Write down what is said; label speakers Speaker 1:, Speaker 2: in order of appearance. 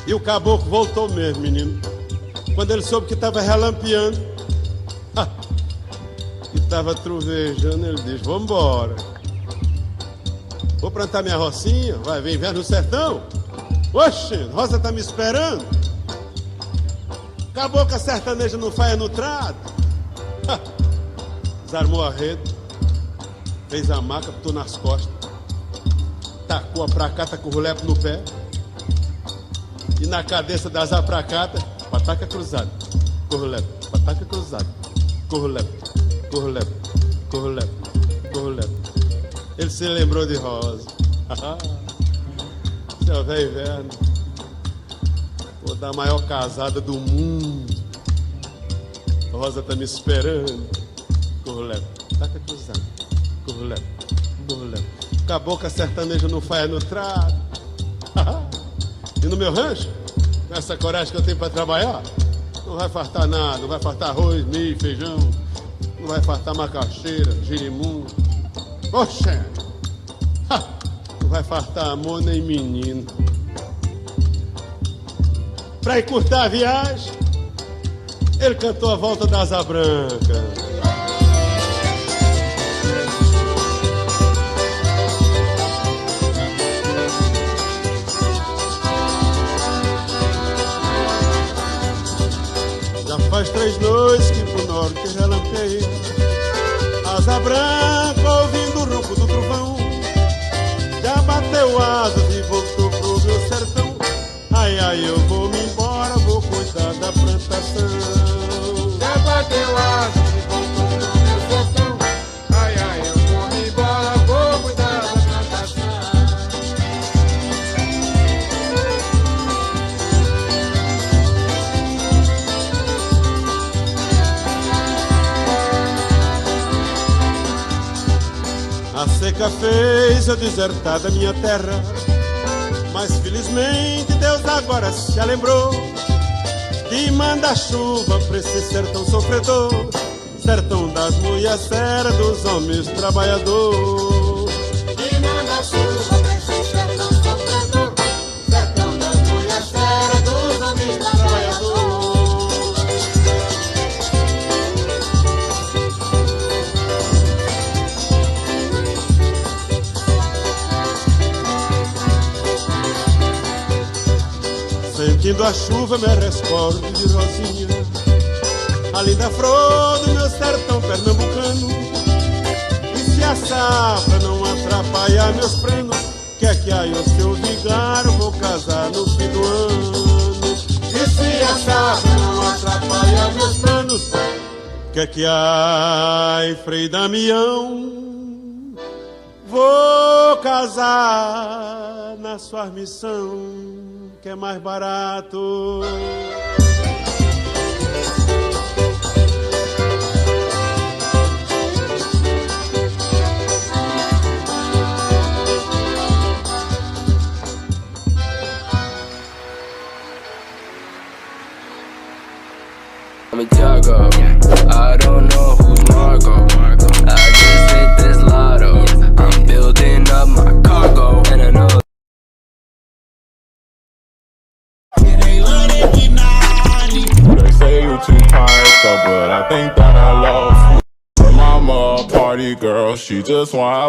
Speaker 1: E o caboclo voltou mesmo, menino. Quando ele soube que estava relampeando e estava trovejando, ele disse: vambora. Vou plantar minha rocinha, vai vir inverno no sertão. Oxe, Rosa tá me esperando. Cabocla sertaneja não faia no trato. Desarmou a rede, fez a maca, botou nas costas, tacou a pracata com o rulepo no pé. E na cabeça das apracatas, pataca cruzada, corrulepo, pataca cruzada, corrulepo, corrulepo, corrulepo, corrulepo. Ele se lembrou de Rosa. Seu velho inverno, vou dar a maior casada do mundo. Rosa tá me esperando. Corrulepo, pataca cruzada, corrulepo, corrulepo. Cabocla sertaneja não faia no trato. E no meu rancho, com essa coragem que eu tenho para trabalhar, não vai faltar nada, não vai faltar arroz, milho, feijão, não vai faltar macaxeira, girimum. Oxê! Não vai faltar amor nem menino. Pra encurtar a viagem, ele cantou a volta da Asa Branca. Faz 3 noites que pro norte relampeia, Asa Branca ouvindo o ronco do trovão, já bateu asas e voltou pro meu sertão. Ai, ai, eu vou me embora, vou cuidar da plantação.
Speaker 2: Já bateu asas e voltou pro meu sertão. Ai, ai, eu vou me embora, vou cuidar da plantação.
Speaker 1: A seca fez eu desertar da minha terra, mas felizmente Deus agora se lembrou que manda chuva pra esse sertão sofredor, sertão das mulheres sérias, dos homens trabalhadores.
Speaker 2: Que manda chuva pra esse sertão sofredor, sertão das mulheres sérias, dos homens trabalhadores.
Speaker 1: Sentindo a chuva me respondo de rosinha, a linda flor do meu sertão pernambucano. E se a safra não atrapalhar meus planos, que aí o seu vigário vou casar no fim do ano.
Speaker 2: E se a safra não atrapalhar meus planos,
Speaker 1: que aí, Frei Damião, vou casar na sua missão, que é mais barato.
Speaker 3: I'm a Tiago, I don't know who's Marco. I just hit this lotto, I'm building up my cargo. And I know
Speaker 4: they say you too hyped up, but I think that I lost you. Her mama a party girl, she just wanna